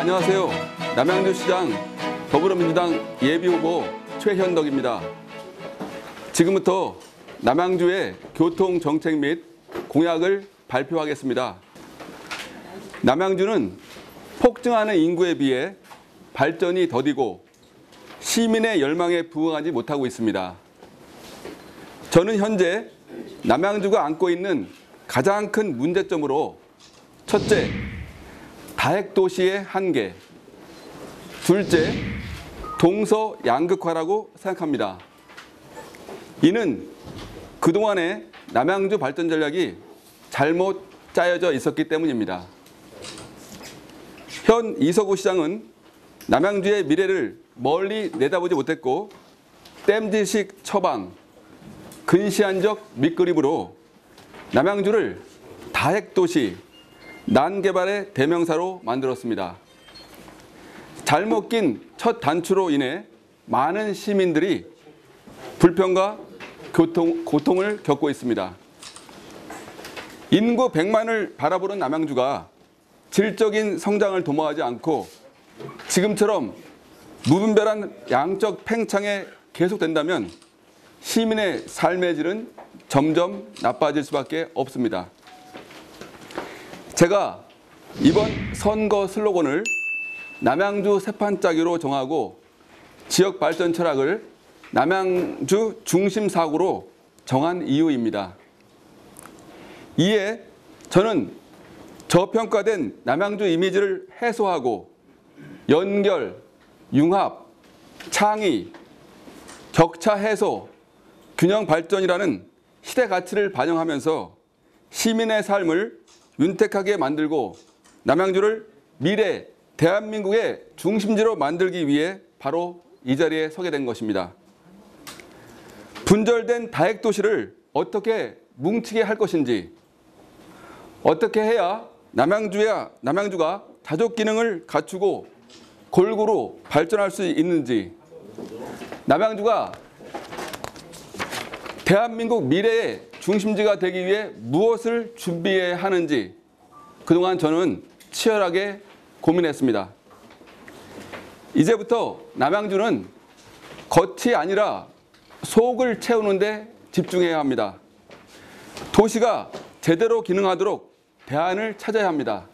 안녕하세요. 남양주시장 더불어민주당 예비후보 최현덕입니다. 지금부터 남양주의 교통정책 및 공약을 발표하겠습니다. 남양주는 폭증하는 인구에 비해 발전이 더디고 시민의 열망에 부응하지 못하고 있습니다. 저는 현재 남양주가 안고 있는 가장 큰 문제점으로 첫째, 다핵도시의 한계, 둘째, 동서양극화라고 생각합니다. 이는 그동안의 남양주 발전 전략이 잘못 짜여져 있었기 때문입니다. 현 이서구 시장은 남양주의 미래를 멀리 내다보지 못했고 땜질식 처방, 근시안적 밑그림으로 남양주를 다핵도시, 난개발의 대명사로 만들었습니다. 잘못 낀 첫 단추로 인해 많은 시민들이 불평과 고통을 겪고 있습니다. 인구 100만을 바라보는 남양주가 질적인 성장을 도모하지 않고 지금처럼 무분별한 양적 팽창에 계속된다면 시민의 삶의 질은 점점 나빠질 수밖에 없습니다. 제가 이번 선거 슬로건을 남양주 세판짜기로 정하고 지역 발전 철학을 남양주 중심 사고로 정한 이유입니다. 이에 저는 저평가된 남양주 이미지를 해소하고 연결, 융합, 창의, 격차 해소, 균형 발전이라는 시대 가치를 반영하면서 시민의 삶을 윤택하게 만들고 남양주를 미래 대한민국의 중심지로 만들기 위해 바로 이 자리에 서게 된 것입니다. 분절된 다핵도시를 어떻게 뭉치게 할 것인지, 어떻게 해야 남양주가 자족 기능을 갖추고 골고루 발전할 수 있는지, 남양주가 대한민국 미래의 중심지가 되기 위해 무엇을 준비해야 하는지 그동안 저는 치열하게 고민했습니다. 이제부터 남양주는 겉이 아니라 속을 채우는 데 집중해야 합니다. 도시가 제대로 기능하도록 대안을 찾아야 합니다.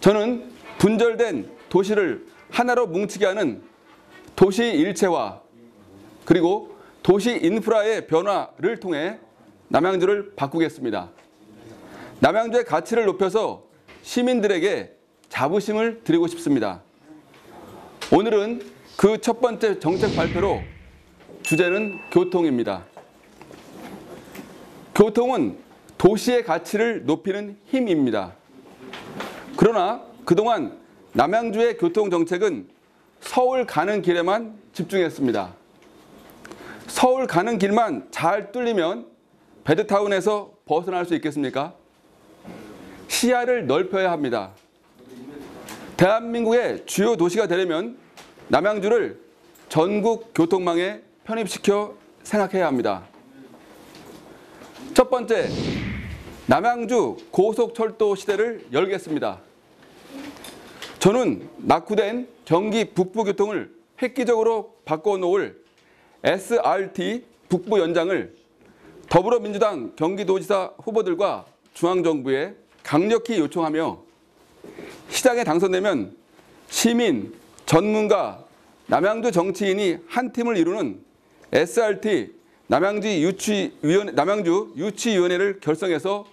저는 분절된 도시를 하나로 뭉치게 하는 도시 일체화 그리고 도시 인프라의 변화를 통해 남양주를 바꾸겠습니다. 남양주의 가치를 높여서 시민들에게 자부심을 드리고 싶습니다. 오늘은 그 첫 번째 정책 발표로 주제는 교통입니다. 교통은 도시의 가치를 높이는 힘입니다. 그러나 그동안 남양주의 교통정책은 서울 가는 길에만 집중했습니다. 서울 가는 길만 잘 뚫리면 베드타운에서 벗어날 수 있겠습니까? 시야를 넓혀야 합니다. 대한민국의 주요 도시가 되려면 남양주를 전국 교통망에 편입시켜 생각해야 합니다. 첫 번째, 남양주 고속철도 시대를 열겠습니다. 저는 낙후된 경기 북부 교통을 획기적으로 바꿔놓을 SRT 북부 연장을 더불어민주당 경기도지사 후보들과 중앙정부에 강력히 요청하며 시장에 당선되면 시민, 전문가, 남양주 정치인이 한 팀을 이루는 SRT 남양주 유치위원회를 결성해서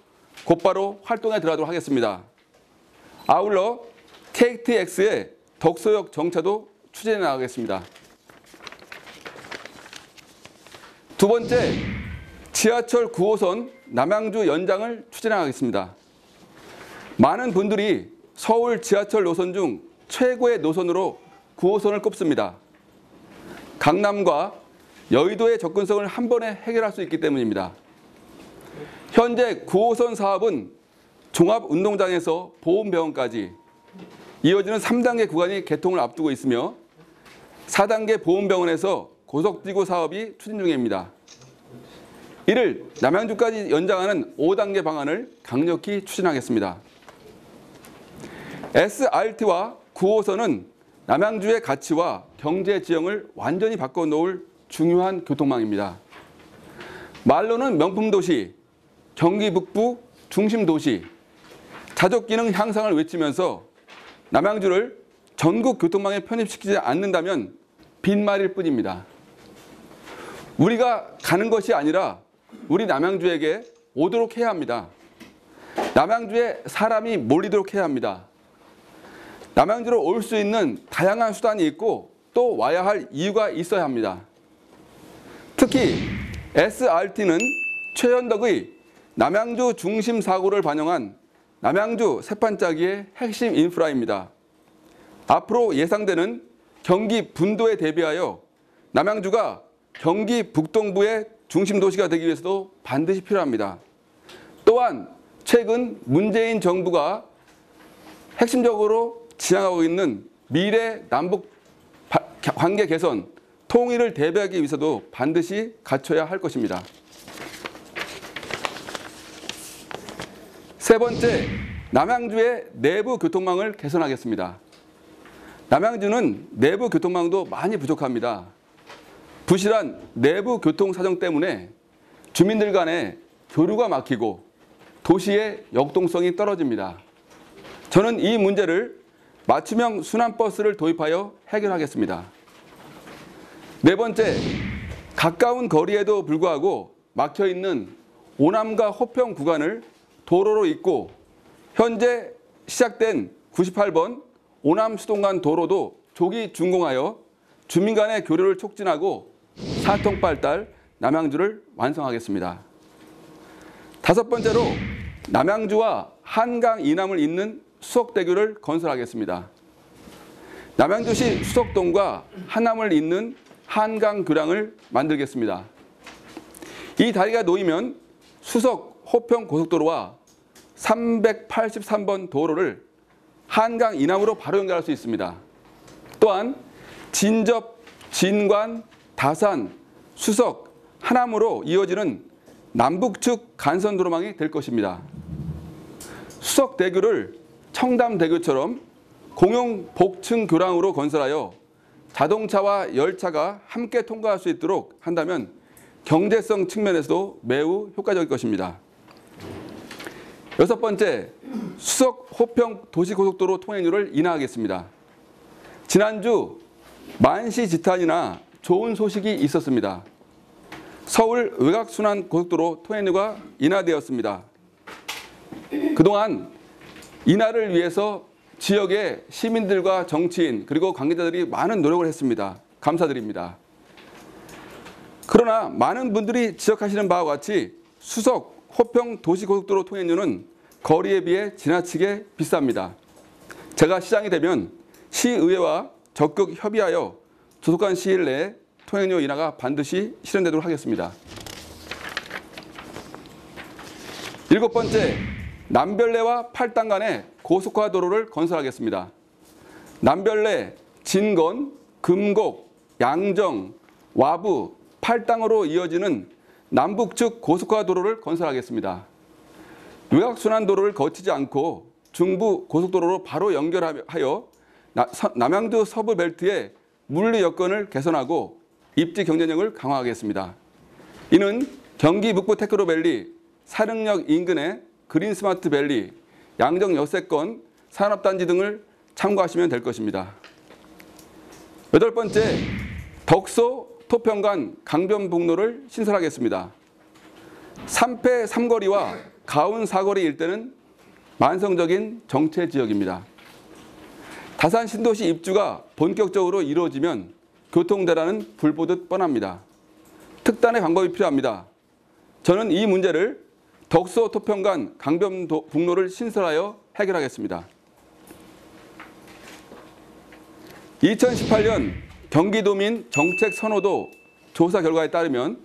곧바로 활동에 들어가도록 하겠습니다. 아울러 KTX의 덕소역 정차도 추진해 나가겠습니다. 두 번째, 지하철 9호선 남양주 연장을 추진해 나가겠습니다. 많은 분들이 서울 지하철 노선 중 최고의 노선으로 9호선을 꼽습니다. 강남과 여의도의 접근성을 한 번에 해결할 수 있기 때문입니다. 현재 9호선 사업은 종합운동장에서 보훈병원까지 이어지는 3단계 구간이 개통을 앞두고 있으며 4단계 보훈병원에서 고속지구 사업이 추진 중입니다. 이를 남양주까지 연장하는 5단계 방안을 강력히 추진하겠습니다. SRT와 9호선은 남양주의 가치와 경제 지형을 완전히 바꿔놓을 중요한 교통망입니다. 말로는 명품도시, 경기 북부 중심도시, 자족기능 향상을 외치면서 남양주를 전국 교통망에 편입시키지 않는다면 빈말일 뿐입니다. 우리가 가는 것이 아니라 우리 남양주에게 오도록 해야 합니다. 남양주에 사람이 몰리도록 해야 합니다. 남양주로 올 수 있는 다양한 수단이 있고 또 와야 할 이유가 있어야 합니다. 특히 SRT는 최현덕의 남양주 중심 사고를 반영한 남양주 세판짜기의 핵심 인프라입니다. 앞으로 예상되는 경기 분도에 대비하여 남양주가 경기 북동부의 중심 도시가 되기 위해서도 반드시 필요합니다. 또한 최근 문재인 정부가 핵심적으로 지향하고 있는 미래 남북 관계 개선, 통일을 대비하기 위해서도 반드시 갖춰야 할 것입니다. 세 번째, 남양주의 내부 교통망을 개선하겠습니다. 남양주는 내부 교통망도 많이 부족합니다. 부실한 내부 교통 사정 때문에 주민들 간에 교류가 막히고 도시의 역동성이 떨어집니다. 저는 이 문제를 맞춤형 순환버스를 도입하여 해결하겠습니다. 네 번째, 가까운 거리에도 불구하고 막혀있는 오남과 호평 구간을 도로로 잇고 현재 시작된 98번 오남수동간 도로도 조기 준공하여 주민 간의 교류를 촉진하고 사통발달 남양주를 완성하겠습니다. 다섯 번째로 남양주와 한강 이남을 잇는 수석대교를 건설하겠습니다. 남양주시 수석동과 하남을 잇는 한강 교량을 만들겠습니다. 이 다리가 놓이면 수석 호평 고속도로와 383번 도로를 한강 이남으로 바로 연결할 수 있습니다. 또한 진접, 진관, 다산, 수석, 하남으로 이어지는 남북측 간선도로망이 될 것입니다. 수석대교를 청담대교처럼 공용 복층 교량으로 건설하여 자동차와 열차가 함께 통과할 수 있도록 한다면 경제성 측면에서도 매우 효과적일 것입니다. 여섯 번째, 수석 호평 도시고속도로 통행료를 인하하겠습니다. 지난주 만시지탄이나 좋은 소식이 있었습니다. 서울 외곽순환고속도로 통행료가 인하되었습니다. 그동안 인하를 위해서 지역의 시민들과 정치인 그리고 관계자들이 많은 노력을 했습니다. 감사드립니다. 그러나 많은 분들이 지적하시는 바와 같이 수석 호평 도시고속도로 통행료는 거리에 비해 지나치게 비쌉니다. 제가 시장이 되면 시의회와 적극 협의하여 조속한 시일 내에 통행료 인하가 반드시 실현되도록 하겠습니다. 일곱 번째, 남별내와 팔당 간의 고속화도로를 건설하겠습니다. 남별내, 진건, 금곡, 양정, 와부, 팔당으로 이어지는 남북측 고속화도로를 건설하겠습니다. 외곽순환도로를 거치지 않고 중부 고속도로로 바로 연결하여 남양주 서부 벨트의 물리 여건을 개선하고 입지 경쟁력을 강화하겠습니다. 이는 경기 북부 테크노밸리, 사릉역 인근의 그린스마트 밸리, 양정 여세권 산업단지 등을 참고하시면 될 것입니다. 여덟 번째, 덕소 토평간 강변북로를 신설하겠습니다. 3패 3거리와 가운 4거리 일대는 만성적인 정체 지역입니다. 다산 신도시 입주가 본격적으로 이루어지면 교통대란은 불보듯 뻔합니다. 특단의 방법이 필요합니다. 저는 이 문제를 덕소 토평간 강변북로를 신설하여 해결하겠습니다. 2018년 경기도민 정책 선호도 조사 결과에 따르면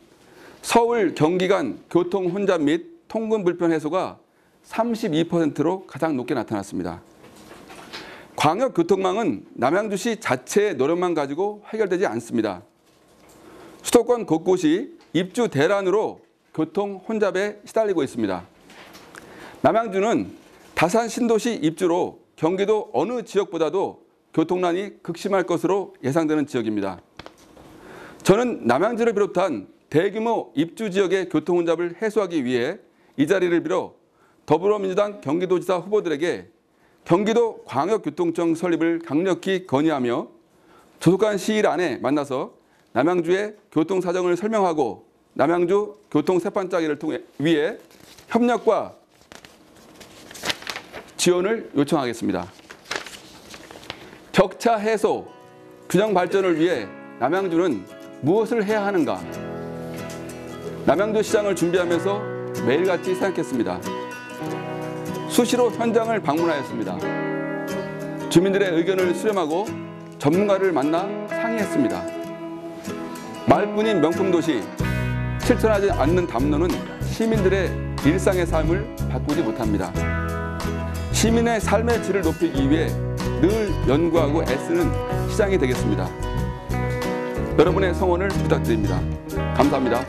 서울 경기 간 교통 혼잡 및 통근 불편 해소가 32%로 가장 높게 나타났습니다. 광역교통망은 남양주시 자체의 노력만 가지고 해결되지 않습니다. 수도권 곳곳이 입주 대란으로 교통 혼잡에 시달리고 있습니다. 남양주는 다산 신도시 입주로 경기도 어느 지역보다도 교통난이 극심할 것으로 예상되는 지역입니다. 저는 남양주를 비롯한 대규모 입주 지역의 교통 혼잡을 해소하기 위해 이 자리를 빌어 더불어민주당 경기도지사 후보들에게 경기도 광역교통청 설립을 강력히 건의하며 조속한 시일 안에 만나서 남양주의 교통 사정을 설명하고 남양주 교통 세판 짜기를 위해 협력과 지원을 요청하겠습니다. 격차 해소, 균형 발전을 위해 남양주는 무엇을 해야 하는가? 남양주 시장을 준비하면서 매일같이 생각했습니다. 수시로 현장을 방문하였습니다. 주민들의 의견을 수렴하고 전문가를 만나 상의했습니다. 말뿐인 명품도시, 실천하지 않는 담론은 시민들의 일상의 삶을 바꾸지 못합니다. 시민의 삶의 질을 높이기 위해 늘 연구하고 애쓰는 시장이 되겠습니다. 여러분의 성원을 부탁드립니다. 감사합니다.